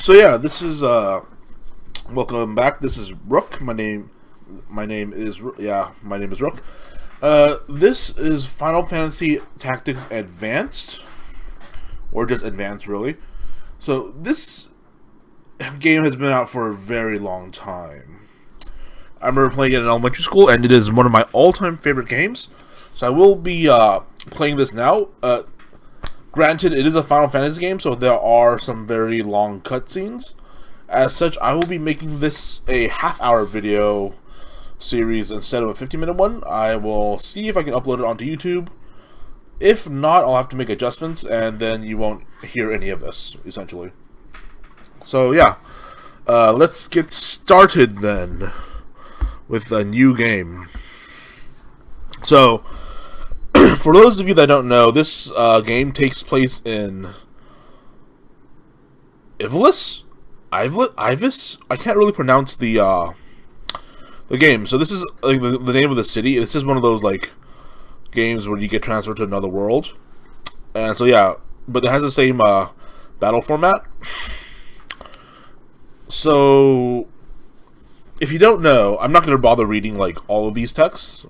So yeah, this is welcome back. This is Rook. My name is Rook. This is Final Fantasy Tactics Advanced, or just Advanced, really. So this game has been out for a very long time. I remember playing it in elementary school, and it is one of my all-time favorite games. So I will be playing this now. Granted, it is a Final Fantasy game, so there are some very long cutscenes. As such, I will be making this a half-hour video series instead of a 50-minute one. I will see if I can upload it onto YouTube. If not, I'll have to make adjustments, and then you won't hear any of this, essentially. So, yeah. Let's get started, then, with a new game. So, for those of you that don't know, this game takes place in Ivis? I can't really pronounce the game. So this is like the name of the city. This is one of those like games where you get transferred to another world, and so yeah, but it has the same battle format. So if you don't know, I'm not going to bother reading like all of these texts,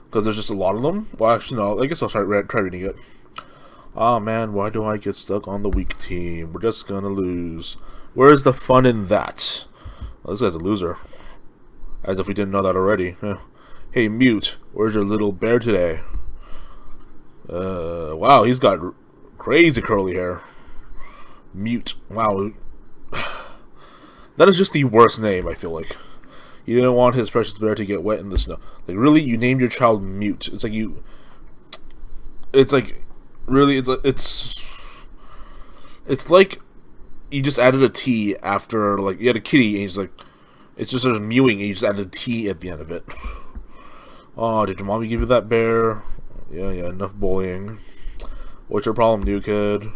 because there's just a lot of them. Well, actually, no. I guess I'll try reading it. Oh man, why do I get stuck on the weak team? We're just gonna lose. Where's the fun in that? Oh, this guy's a loser. As if we didn't know that already. Hey, Mute, where's your little bear today? Wow, he's got crazy curly hair. Mute. Wow. That is just the worst name, I feel like. You didn't want his precious bear to get wet in the snow. Like, really? You named your child Mute. It's like you... It's like... Really, it's like you just added a T after, like, you had a kitty, and he's like... It's just sort of mewing, and you just added a T at the end of it. Oh, did your mommy give you that bear? Yeah, enough bullying. What's your problem, new kid?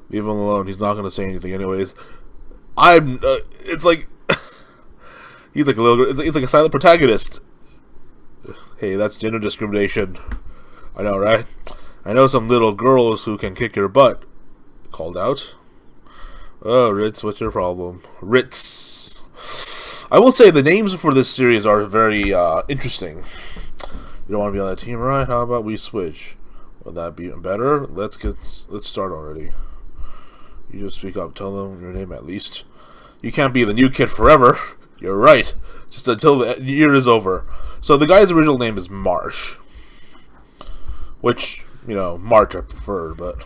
Leave him alone. He's not going to say anything anyways. It's like... He's like a little... It's like a silent protagonist. Hey, that's gender discrimination. I know, right? I know some little girls who can kick your butt. Called out. Oh, Ritz, what's your problem? Ritz. I will say the names for this series are very interesting. You don't want to be on that team, right? How about we switch? Would that be better? Let's start already. You just speak up. Tell them your name at least. You can't be the new kid forever. You're right. Just until the year is over. So the guy's original name is Marsh. Which, you know, March I prefer, but...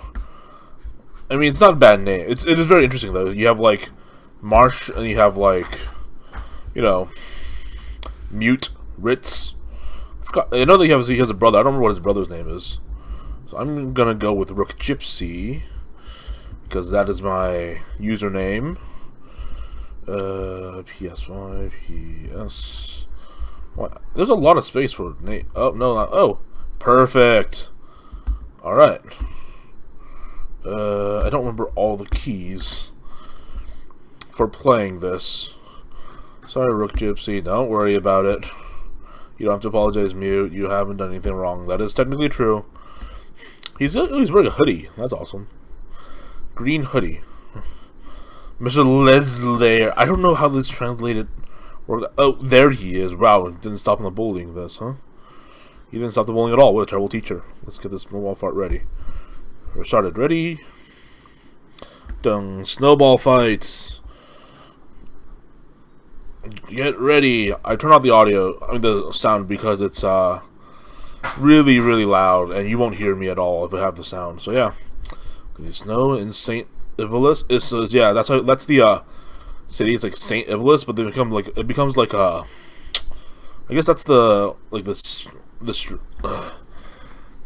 I mean, it's not a bad name. It is very interesting, though. You have, like, Marsh, and you have, like, you know, Mute, Ritz. I know that he has a brother. I don't remember what his brother's name is. So I'm gonna go with RookGypsy, because that is my username. PS5, PS... What? There's a lot of space for name. Oh, no, not... Oh, perfect. Alright. I don't remember all the keys for playing this. Sorry, RookGypsy. Don't worry about it. You don't have to apologize, Mute. You haven't done anything wrong. That is technically true. He's wearing a hoodie. That's awesome. Green hoodie. Mr. Leslie. I don't know how this translated. Oh, there he is. Wow, didn't stop him the bullying this, huh? He didn't stop the bullying at all. What a terrible teacher. Let's get this snowball fight ready. We're started. Ready? Done. Snowball fights. Get ready. I turn off the audio, the sound, because it's really, really loud, and you won't hear me at all if I have the sound. So yeah, snow in Saint Ivilis. It says, yeah, that's the city. It's like Saint Ivilis, but it becomes like I guess that's the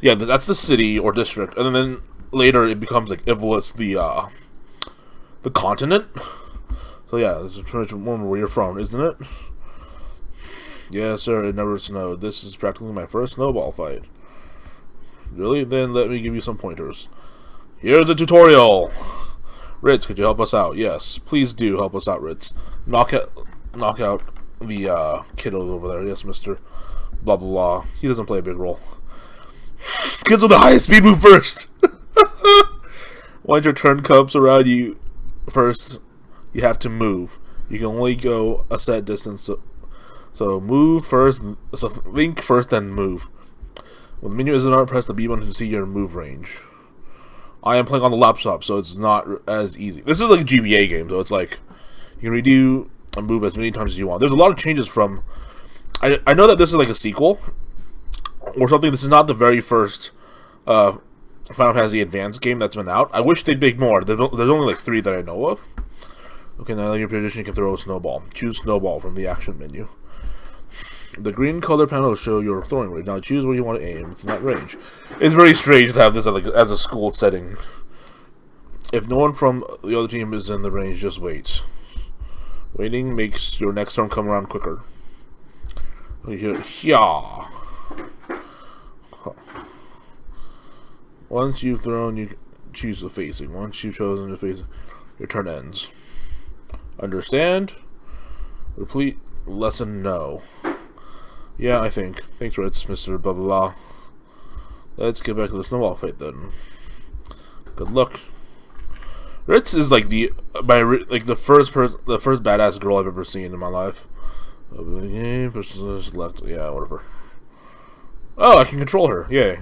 yeah, that's the city or district, and then later it becomes like Ivilis, the continent. So yeah, this is pretty much where you're from, isn't it? Yes, sir. It never snowed. This is practically my first snowball fight. Really? Then let me give you some pointers. Here's a tutorial. Ritz, could you help us out? Yes, please do help us out, Ritz. Knock out the kiddo over there. Yes, Mister. Blah blah blah. He doesn't play a big role. Kids with the highest speed move first. Once your turn comes around, you first you have to move. You can only go a set distance. So move first. So think first, then move. When the menu is not, press the B button to see your move range. I am playing on the laptop, so it's not as easy. This is like a GBA game, so it's like you can redo a move as many times as you want. There's a lot of changes from. I know that this is like a sequel or something. This is not the very first Final Fantasy Advanced game that's been out. I wish they'd make more. There's only like 3 that I know of. Okay, now in your position, you can throw a snowball. Choose snowball from the action menu. The green color panel will show your throwing range. Now choose where you want to aim within that range. It's very strange to have this as a school setting. If no one from the other team is in the range, just wait. Waiting makes your next turn come around quicker. Yeah. Once you've thrown, you choose the facing. Once you've chosen the facing, your turn ends. Understand? Repeat lesson no. Yeah, I think. Thanks, Ritz, Mr. Blah Blah Blah. Let's get back to the snowball fight then. Good luck. Ritz is like the first badass girl I've ever seen in my life. Select, yeah, whatever. Oh, I can control her. Yay.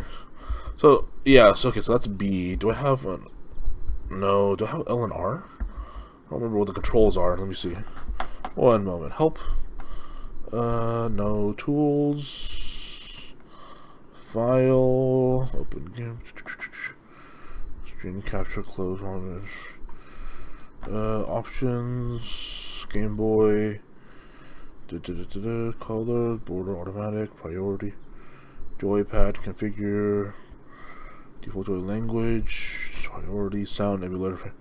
So yeah, so okay, so that's B. Do I have one? No. Do I have L and R? I don't remember what the controls are. Let me see. One moment. Help. No. Tools. File. Open game. Screen capture. Close on it. Options. Game Boy. Color. Border. Automatic. Priority. Joypad. Configure. Default joy language. Priority. Sound. Emulator.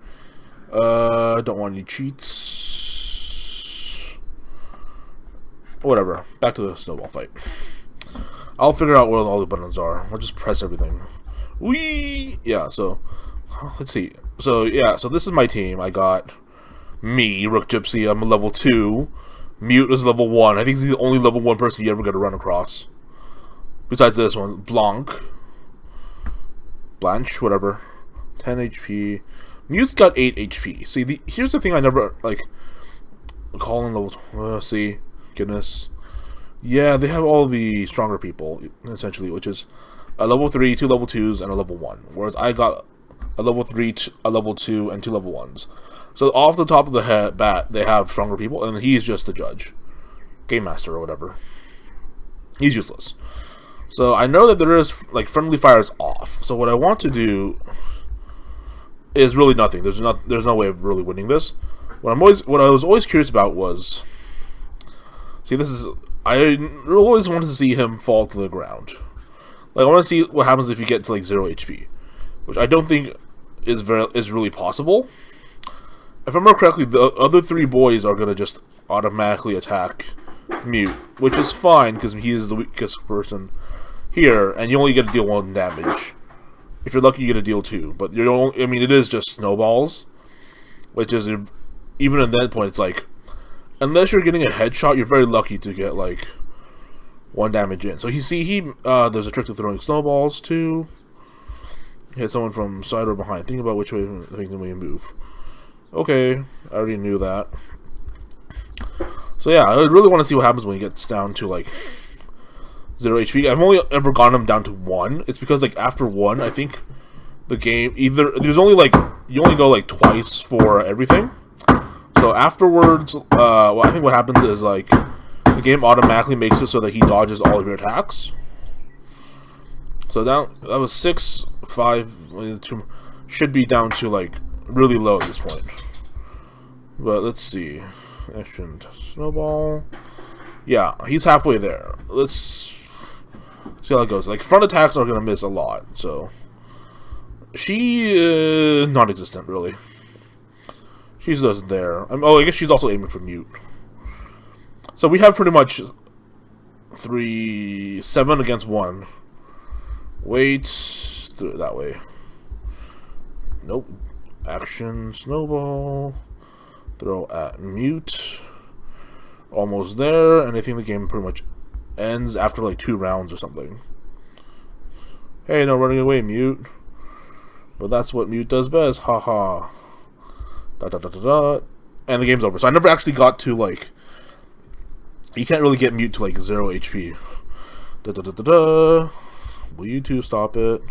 Don't want any cheats. Whatever. Back to the snowball fight. I'll figure out where all the buttons are. I'll just press everything. Whee! Yeah, so let's see. So yeah, so this is my team. I got me, RookGypsy. I'm a level 2. Mute is level 1. I think he's the only level 1 person you ever got to run across. Besides this one. Blanche, whatever. 10 HP. Mute's got 8 HP. See, here's the thing I never, like, calling level, see, goodness. Yeah, they have all the stronger people, essentially, which is a level 3, 2 level 2s, and a level 1. Whereas I got a level 3, a level 2, and 2 level 1s. So off the top of the bat, they have stronger people, and he's just the judge. Game Master or whatever. He's useless. So I know that there is, like, friendly fire is off. So what I want to do is really nothing. There's no way of really winning this. What I was always curious about was, see, I always wanted to see him fall to the ground. Like, I want to see what happens if you get to like 0 HP, which I don't think is really possible. If I remember correctly, the other 3 boys are gonna just automatically attack Mute, which is fine because he is the weakest person here, and you only get to deal 1 damage. If you're lucky, you get to deal 2, but you don't. I mean, it is just snowballs, which is, even at that point, it's like, unless you're getting a headshot, you're very lucky to get like 1 damage in. So there's a trick to throwing snowballs too. Hit someone from side or behind. Think about which way you move. Okay, I already knew that. So yeah, I really want to see what happens when he gets down to like 0 HP. I've only ever gotten him down to 1. It's because like after 1, I think the game there's only like, you only go like twice for everything. So afterwards, well, I think what happens is like the game automatically makes it so that he dodges all of your attacks. So that was 6, 5, 2, should be down to like really low at this point. But let's see. Action snowball. Yeah, he's halfway there. Let's see how it goes. Like, front attacks are gonna miss a lot, so she non-existent really. She's just there. I guess she's also aiming for Mute. So we have pretty much 7 against 1. Wait, through it that way. Nope. Action snowball. Throw at Mute. Almost there, and I think the game pretty much ends after like 2 rounds or something. Hey, no running away, Mute. But that's what Mute does best. Haha. and the game's over. So I never actually got to, like... You can't really get Mute to, like, 0 HP. Da-da-da-da-da. Will you two stop it?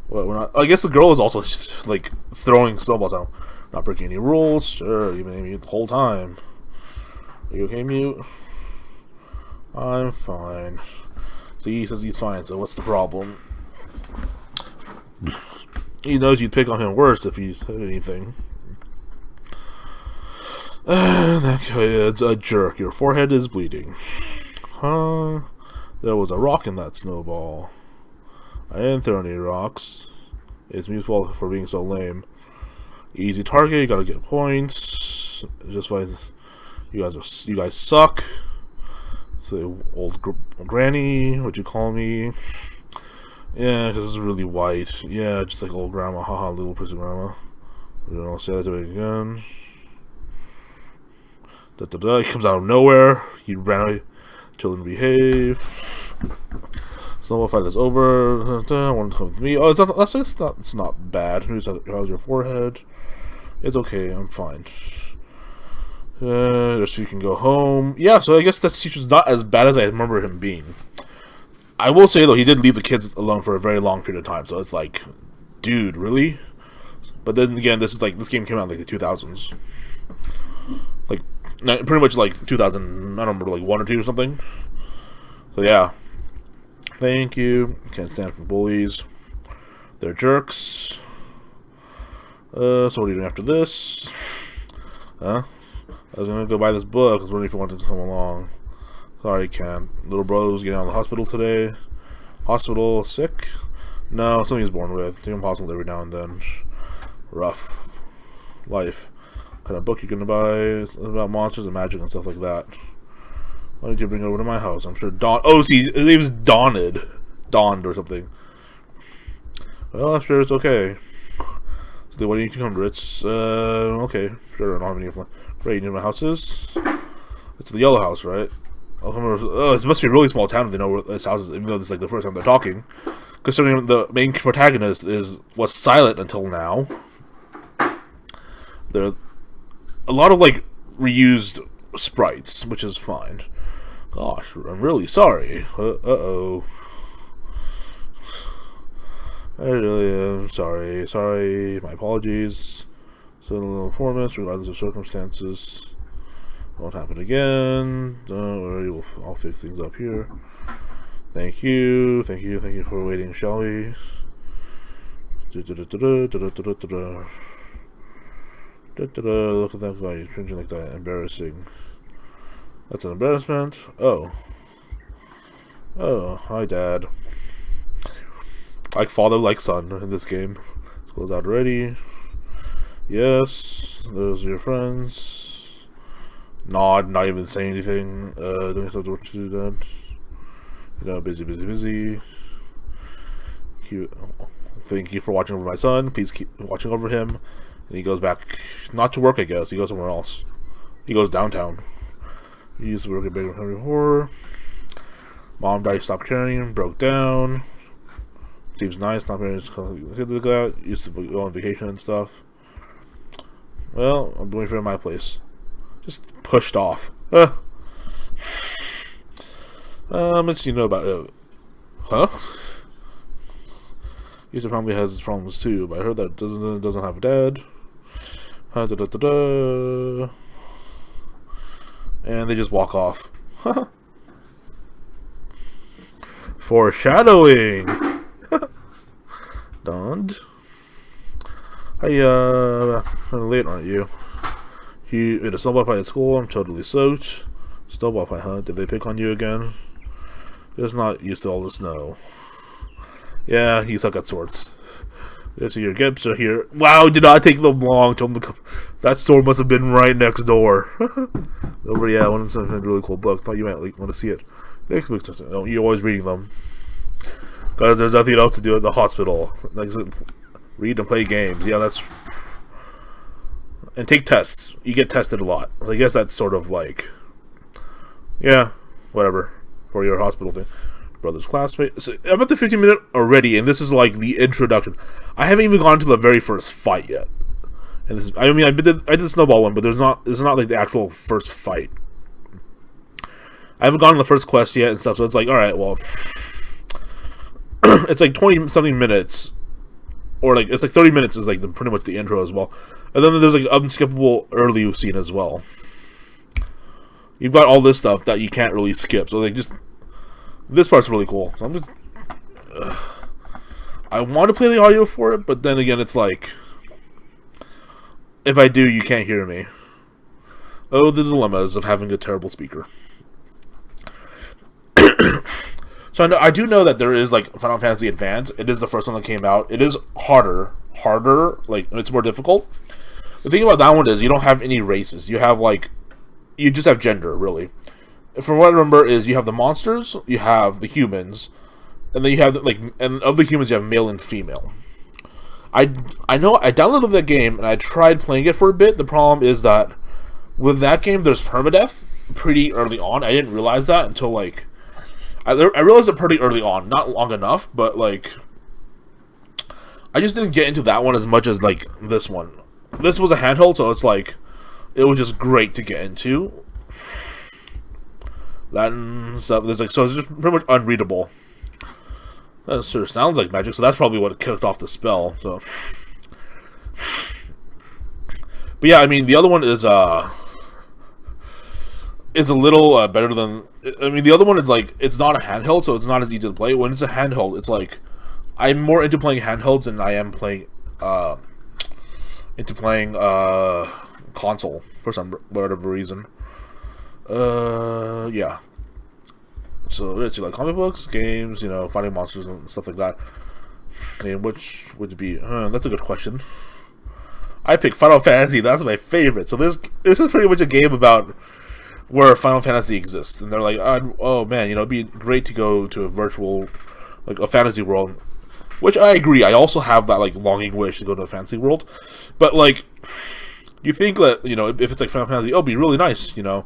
What, we're not... I guess the girl is also, like, throwing snowballs out. Not breaking any rules. Sure, you've been Mute the whole time. Are you okay, Mute? I'm fine. So he says he's fine, so what's the problem? He knows you'd pick on him worse if he said anything. That kid's a jerk. Your forehead is bleeding. Huh? There was a rock in that snowball. I didn't throw any rocks. It's Mute's fault for being so lame. Easy target, you gotta get points. Just like you guys suck. So old granny, what'd you call me? Yeah, because it's really white. Yeah, just like old grandma. Haha, little prissy grandma. We don't say that to me again. Da-da-da. He comes out of nowhere. He ran away. Children behave. Snowball fight is over. I want to come with me. Oh, it's not bad. How's your forehead? It's okay. I'm fine. Just so you can go home. Yeah, so I guess that teacher's not as bad as I remember him being. I will say, though, he did leave the kids alone for a very long period of time, so it's like, dude, really? But then again, this game came out in like the 2000s. Like, pretty much like 2000, I don't remember, like 1 or 2 or something. So yeah. Thank you. Can't stand for bullies. They're jerks. So what are you doing after this? Huh? I was gonna go buy this book. I was wondering if you wanted to come along. Sorry, Ken. Little brother was getting out of the hospital today. Hospital, sick? No, something he's born with. Take him to hospital every now and then. Rough life. What kind of book you gonna buy? It's about monsters and magic and stuff like that. Why did you bring it over to my house? I'm sure Dawn. Oh, see, his name is Dawned or something. Well, I'm sure it's okay. So, why do you need to come, Ritz? Okay, sure. I don't have any. Great, you know where my house is? It's the yellow house, right? I'll come over. Oh, it must be a really small town if they know where this house is, even though this is like the first time they're talking. Considering the main protagonist was silent until now. There are a lot of like reused sprites, which is fine. Gosh, I'm really sorry. Uh-oh. I really am sorry. Sorry, my apologies. So a little performance, regardless of circumstances. Won't happen again. Don't worry, I'll fix things up here. Thank you for waiting, shall we? Look at that guy, he's cringing like that. Embarrassing. That's an embarrassment. Oh, hi, Dad. Like father, like son in this game. School's out already. Yes, those are your friends. Nod, not even say anything. Doing stuff to work to do that. You know, busy. Cute. Thank you for watching over my son. Please keep watching over him. And he goes back, not to work, I guess. He goes somewhere else. He goes downtown. He used to work at Big Hungry Horror. Mom died, stopped caring, broke down. Seems nice, not very look at. Used to go on vacation and stuff. Well, I'm doing for my place. Just pushed off. Much you know about it. Huh? He probably has his problems too, but I heard that doesn't have a dad. And they just walk off. Foreshadowing. Dawned. Hey, kind of late, aren't you? You in a snowball fight at school? I'm totally soaked. Snowball fight, huh? Did they pick on you again? Just not used to all the snow. Yeah, you suck at swords. Yes, your Gyps are here. Wow, did not take them long to come. That store must have been right next door. Over, yeah, one of them had a really cool book. Thought you might like want to see it. Next book, no, you're always reading them because there's nothing else to do at the hospital. Like read and play games. Yeah, that's and take tests. You get tested a lot. I guess that's sort of like, yeah, whatever for your hospital thing. Brother's classmate. So I'm at the 15-minute already, and this is like the introduction. I haven't even gone to the very first fight yet. And this is, I mean, I did the snowball one, but it's not like the actual first fight. I haven't gotten the first quest yet and stuff, so it's like, all right, well, it's like 20 something minutes, or like it's like 30 minutes is like pretty much the intro as well, and then there's like unskippable early scene as well. You've got all this stuff that you can't really skip, so like just this part's really cool. So I'm just, I want to play the audio for it, but then again, it's like, if I do, you can't hear me. Oh, the dilemmas of having a terrible speaker. So I do know that there is like Final Fantasy Advance. It is the first one that came out. It is harder, like it's more difficult. The thing about that one is you don't have any races. You have like, you just have gender, really. From what I remember is you have the monsters, you have the humans, and then you have like, and of the humans you have male and female. I know I downloaded that game and I tried playing it for a bit. The problem is that with that game there's permadeath pretty early on. I didn't realize that until like I realized it pretty early on, not long enough, but like I just didn't get into that one as much as like this one. This was a handheld, so it's like it was just great to get into. That and stuff. There's like, so it's just pretty much unreadable. That sort of sounds like magic, so that's probably what kicked off the spell. So, but yeah, I mean the other one is a little better than. I mean the other one is like, it's not a handheld, so it's not as easy to play. When it's a handheld, it's like I'm more into playing handhelds than I am playing console for some whatever reason. Yeah. So it's like comic books, games, you know, fighting monsters and stuff like that. And which would be? That's a good question. I picked Final Fantasy. That's my favorite. So this is pretty much a game about where Final Fantasy exists, and they're like, oh man, you know, it'd be great to go to a virtual, like a fantasy world. Which I agree. I also have that like longing wish to go to a fantasy world, but like, you think that, you know, if it's like Final Fantasy, oh, it'd be really nice, you know,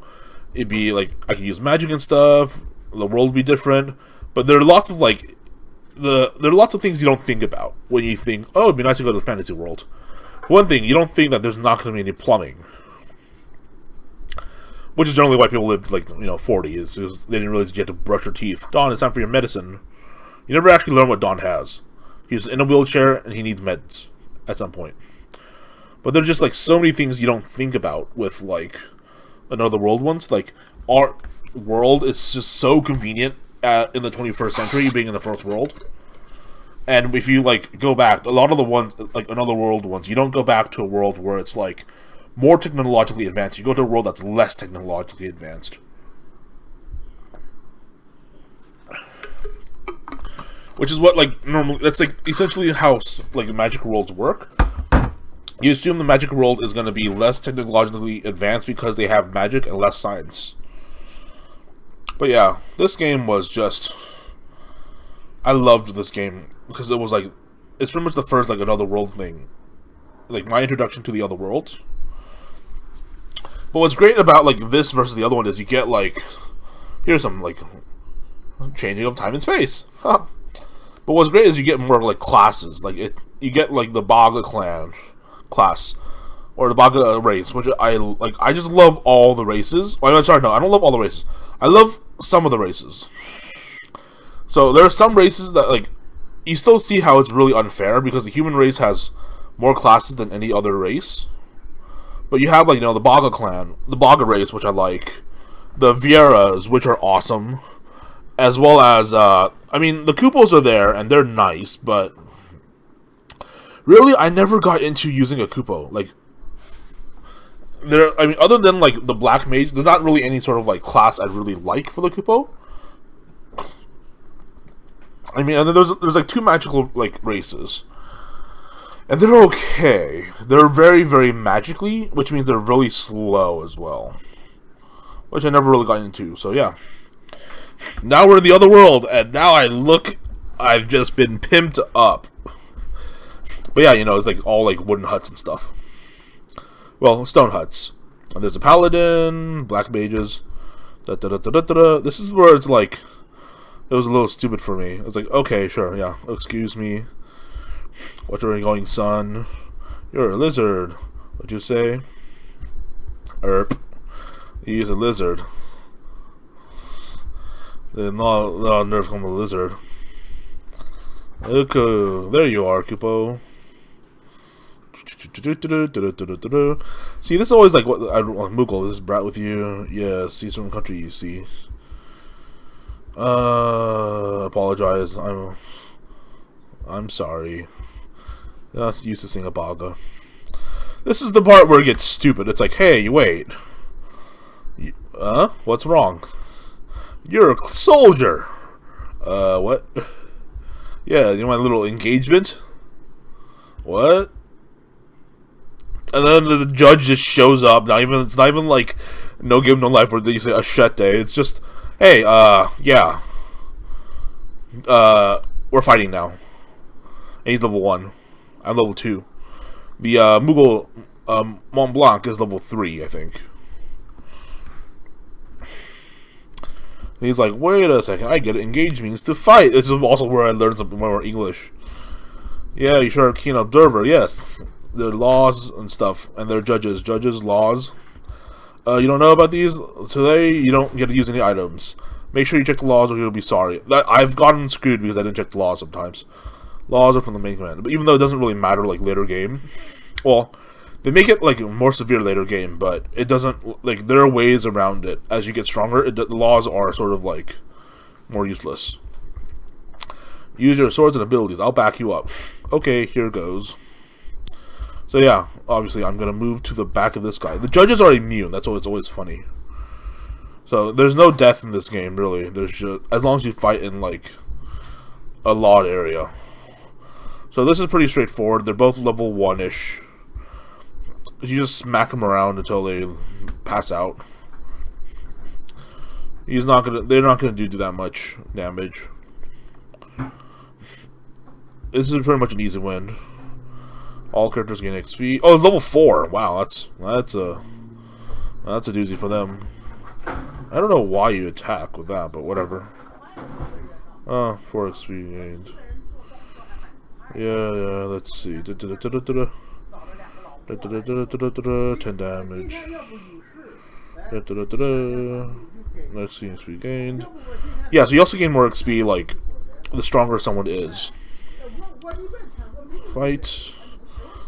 it'd be like I could use magic and stuff. The world would be different, but there are lots of like there are lots of things you don't think about when you think, oh, it'd be nice to go to the fantasy world. One thing, you don't think that there's not going to be any plumbing, which is generally why people live like, you know, 40, is because they didn't realize you had to brush your teeth. Don, it's time for your medicine. You never actually learn what Don has. He's in a wheelchair and he needs meds at some point. But there's just like so many things you don't think about with like Another World ones. Like our world is just so convenient in the 21st century, being in the first world. And if you like go back, a lot of the ones like Another World ones, you don't go back to a world where it's like more technologically advanced. You go to a world that's less technologically advanced. Which is what like normally, that's like essentially how like magic worlds work. You assume the magic world is going to be less technologically advanced because they have magic and less science. But yeah, this game was just, I loved this game because it was like, it's pretty much the first like Another World thing, like my introduction to the other worlds. But what's great about like this versus the other one is you get like, here's some like changing of time and space. Huh. But what's great is you get more like classes. Like you get like the Baga clan class or the Baga race, which I like. I just love all the races. Oh, I'm sorry, no, I don't love all the races. I love some of the races. So there are some races that like you still see how it's really unfair because the human race has more classes than any other race. But you have like, you know, the Baga clan, the Baga race, which I like, the Vieras, which are awesome, as well as I mean the Koopos are there and they're nice, but really I never got into using a Koopo. Like there, I mean, other than like the Black Mage, there's not really any sort of like class I really like for the Koopo. I mean, and then there's like two magical like races. And they're okay. They're very, very magically, which means they're really slow as well. Which I never really got into, so yeah. Now we're in the other world, and now I've just been pimped up. But yeah, you know, it's like all like wooden huts and stuff. Well, stone huts. And there's a paladin, black mages. This is where it's like, it was a little stupid for me. It's like, okay, sure, yeah, excuse me. What are you going, son? You're a lizard. What'd you say? Erp. You use a lizard. Then no nerfs come with a lizard. Okay, there you are, Kupo. See, this is always like what I Moogle. This is Brat with you. Yes, see some country you see. Apologize. I'm sorry. That's used to sing a baga. This is the part where it gets stupid. It's like, hey, wait. What's wrong? You're a soldier. What? Yeah, you know my little engagement? What? And then the judge just shows up. It's not even like no give no life where you say Ashete. It's just, hey, yeah. We're fighting now. And he's level 1. I'm level 2. The Moogle Mont Blanc is level 3, I think. And he's like, wait a second, I get it. Engage means to fight. This is also where I learned some more English. Yeah, you sure are a keen observer. Yes, their laws and stuff, and their judges. Judges, laws. You don't know about these? Today, you don't get to use any items. Make sure you check the laws or you'll be sorry. I've gotten screwed because I didn't check the laws sometimes. Laws are from the main command. But even though it doesn't really matter, like, later game. Well, they make it, like, more severe later game, but it doesn't, like, there are ways around it. As you get stronger, the laws are sort of, like, more useless. Use your swords and abilities. I'll back you up. Okay, here goes. So, yeah, obviously, I'm going to move to the back of this guy. The judges are immune. That's what's always funny. So, there's no death in this game, really. There's just, as long as you fight in, like, a lot area. So, this is pretty straightforward. They're both level 1-ish. You just smack them around until they pass out. They're not gonna do that much damage. This is pretty much an easy win. All characters gain XP. Oh, it's level 4. Wow, that's a doozy for them. I don't know why you attack with that, but whatever. 4 XP gained. Yeah, let's see. 10 damage. Next XP gained. Yeah, so you also gain more XP, like, the stronger someone is. Fight.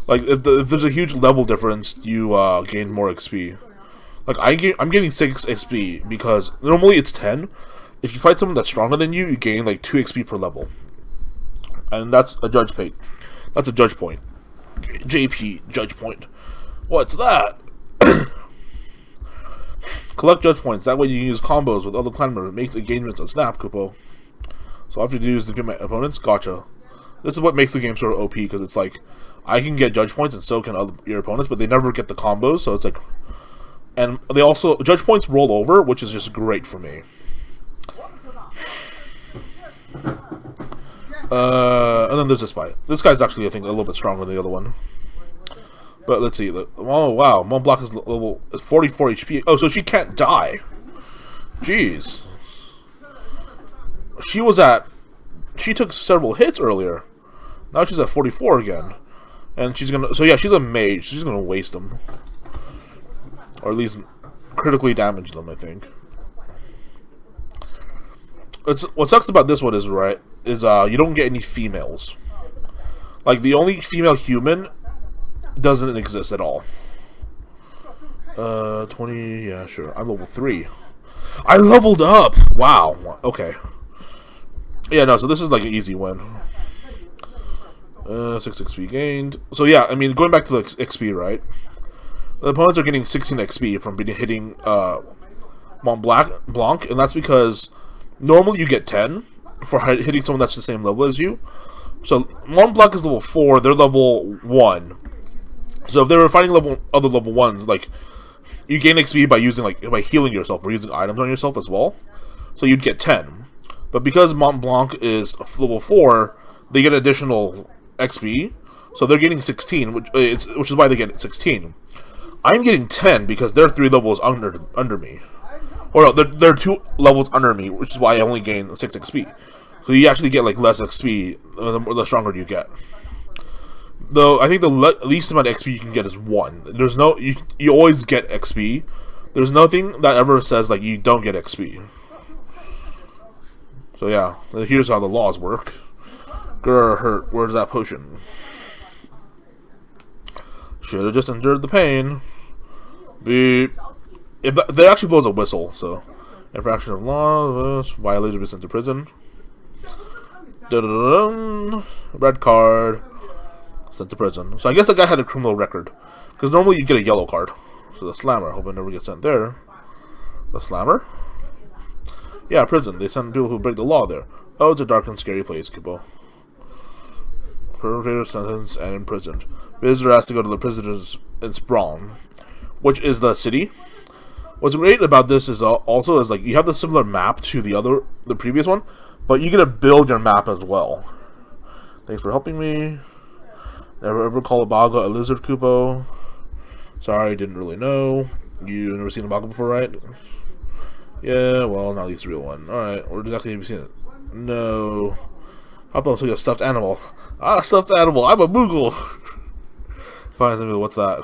Like, if there's a huge level difference, you gain more XP. Like, I'm getting 6 XP because normally it's 10. If you fight someone that's stronger than you, you gain, like, 2 XP per level. And that's a judge point. That's a judge point. JP, judge point. What's that? Collect judge points. That way you can use combos with other clan members. It makes engagements a snap, Kupo. So all I have to do is defeat my opponents. Gotcha. This is what makes the game sort of OP, because it's like, I can get judge points and so can your opponents, but they never get the combos, so it's like... And they also... Judge points roll over, which is just great for me. And then there's this fight. This guy's actually, I think, a little bit stronger than the other one. But let's see. Oh, wow. Mont Blanc is level 44 HP. Oh, so she can't die. Jeez. She took several hits earlier. Now she's at 44 again. And she's gonna... So, yeah, she's a mage. She's gonna waste them. Or at least critically damage them, I think. What sucks about this one is, right, is you don't get any females. Like, the only female human doesn't exist at all. 20, yeah, sure. I'm level 3. I leveled up! Wow, okay. Yeah, no, so this is like an easy win. 6 XP gained. So yeah, I mean, going back to the XP, right? The opponents are getting 16 XP from hitting Mont Blanc, and that's because normally you get 10 for hitting someone that's the same level as you. So Mont Blanc is level 4, they're level 1. So if they were fighting other level 1s, like, you gain XP by healing yourself or using items on yourself as well. So you'd get 10. But because Mont Blanc is level 4, they get additional XP. So they're getting 16, which is why they get 16. I'm getting 10 because they're 3 levels under me. Or no, they're 2 levels under me, which is why I only gain 6 XP. So you actually get like less XP the stronger you get. Though I think the least amount of XP you can get is 1. There's no you always get XP. There's nothing that ever says like you don't get XP. So yeah, here's how the laws work. Grr, hurt. Where's that potion? Should have just endured the pain. Beep. They actually blows a whistle, so infraction of law, violator is sent to prison. Da-da-da-dum. Red card, sent to prison. So I guess the guy had a criminal record, because normally you get a yellow card. So the slammer, hope I never get sent there. The slammer? Yeah, prison. They send people who break the law there. Oh, it's a dark and scary place, Kupo. Perpetrator sentenced and imprisoned. Visitor has to go to the prisoners in Sprawn, which is the city. What's great about this is also is like you have the similar map to the previous one, but you get to build your map as well. Thanks for helping me. Never ever call a Baga a lizard, Kupo. Sorry, didn't really know. You never seen a Baga before, right? Yeah, well, not at least the real one. Alright, where exactly have you seen it? No. How about a stuffed animal? Ah, stuffed animal, I'm a Moogle! Fine, what's that?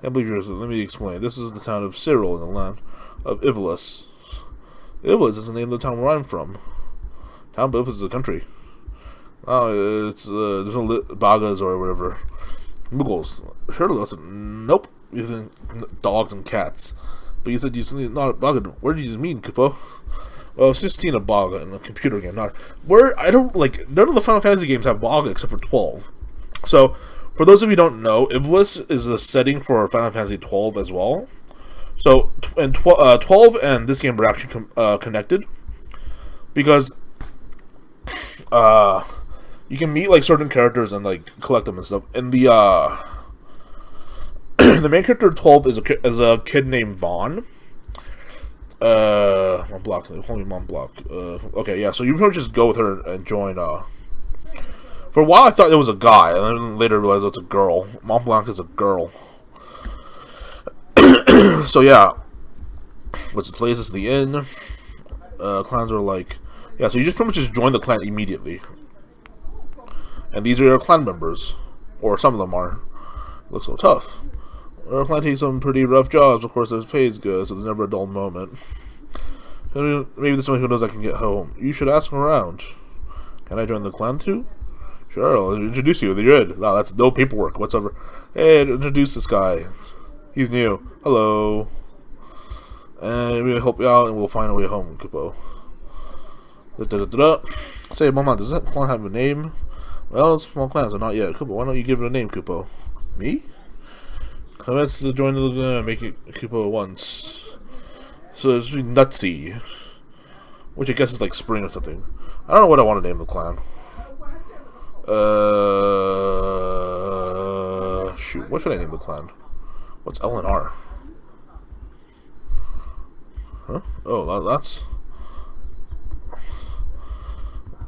Can't believe yours. Let me explain. This is the town of Cyril in the land of Ivalis. Ivalis is the name of the town where I'm from. Town of Ivalis is a country. Oh, it's there's no Bagas or whatever. Muggles. Surely listen. Nope. You think dogs and cats. But you said you not a Baga. What did you mean, Kupo? Well, I've just seen a Baga in a computer game. Not where I don't like. None of the Final Fantasy games have Baga except for 12. So. For those of you who don't know, Ivalis is the setting for Final Fantasy 12 as well. So, and 12 and this game are actually connected. Because you can meet like certain characters and like collect them and stuff. And the the main character of 12 is a kid named Vaughn. Montblanc, call me Montblanc. Okay, yeah, so you probably just go with her and join For a while, I thought it was a guy, and then later realized it's a girl. Montblanc is a girl. So yeah, what's the place? This is the inn. Clans are like, yeah. So you just pretty much just join the clan immediately, and these are your clan members, or some of them are. Looks so tough. Our clan takes some pretty rough jobs. Of course, their pay is good, so there's never a dull moment. Maybe there's someone who knows I can get home. You should ask around. Can I join the clan too? Sure, I'll introduce you. You're good. No, that's no paperwork whatsoever. Hey, introduce this guy. He's new. Hello. And we'll help you out, and we'll find a way home, Kupo. Say, Mama, does that clan have a name? Well, it's small clans, so not yet. Kupo, why don't you give it a name, Kupo? Me? Let's join the make it Kupo once. So it's really Nutsy, which I guess is like spring or something. I don't know what I want to name the clan. Shoot, what should I name the clan? What's L and R? Huh? Oh, that's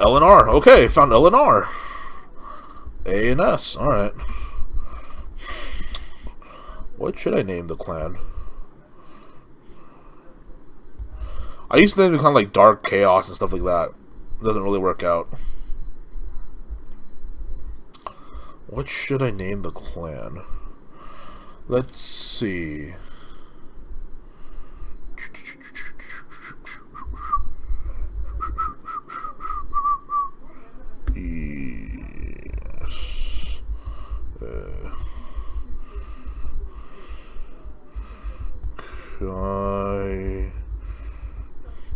L and R. Okay, found L and R. A and S. All right. What should I name the clan? I used to name the clan like Dark Chaos and stuff like that. It doesn't really work out. What should I name the clan? Let's see. Yes.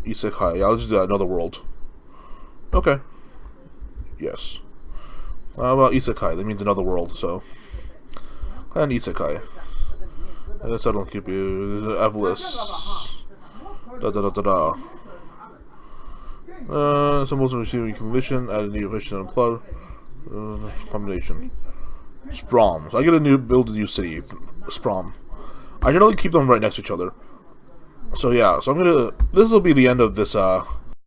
Isekai. Yeah, I'll just do another world. Okay. Yes. How about Isekai? That means another world, so. And Isekai. That's I don't keep you. Evelis. Da da da da da. Symbols of receiving condition. Add a new mission and plug. Combination. Sprom. So I get a new build a new city. Sprom. I generally keep them right next to each other. So yeah, so I'm gonna. This will be the end of this